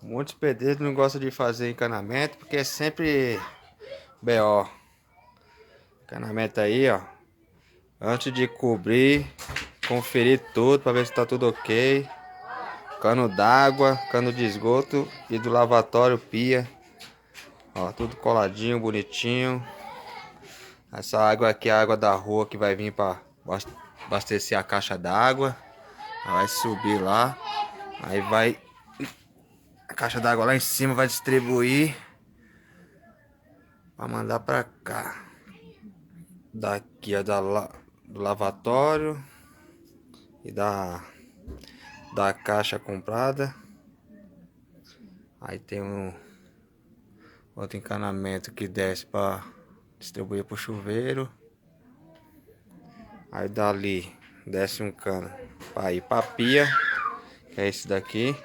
Muitos pedreiros não gostam de fazer encanamento porque é sempre BO. Encanamento aí, ó. Antes de cobrir, conferir tudo para ver se tá tudo ok. Cano d'água, cano de esgoto e do lavatório, pia. Ó, tudo coladinho, bonitinho. Essa água aqui é a água da rua que vai vir para abastecer a caixa d'água. Vai subir lá. Aí vai a caixa d'água lá em cima, vai distribuir para mandar para cá. Daqui é do lavatório e da caixa comprada. Aí tem um outro encanamento que desce para distribuir para o chuveiro. Aí dali desce um cano para ir para pia, que é esse daqui.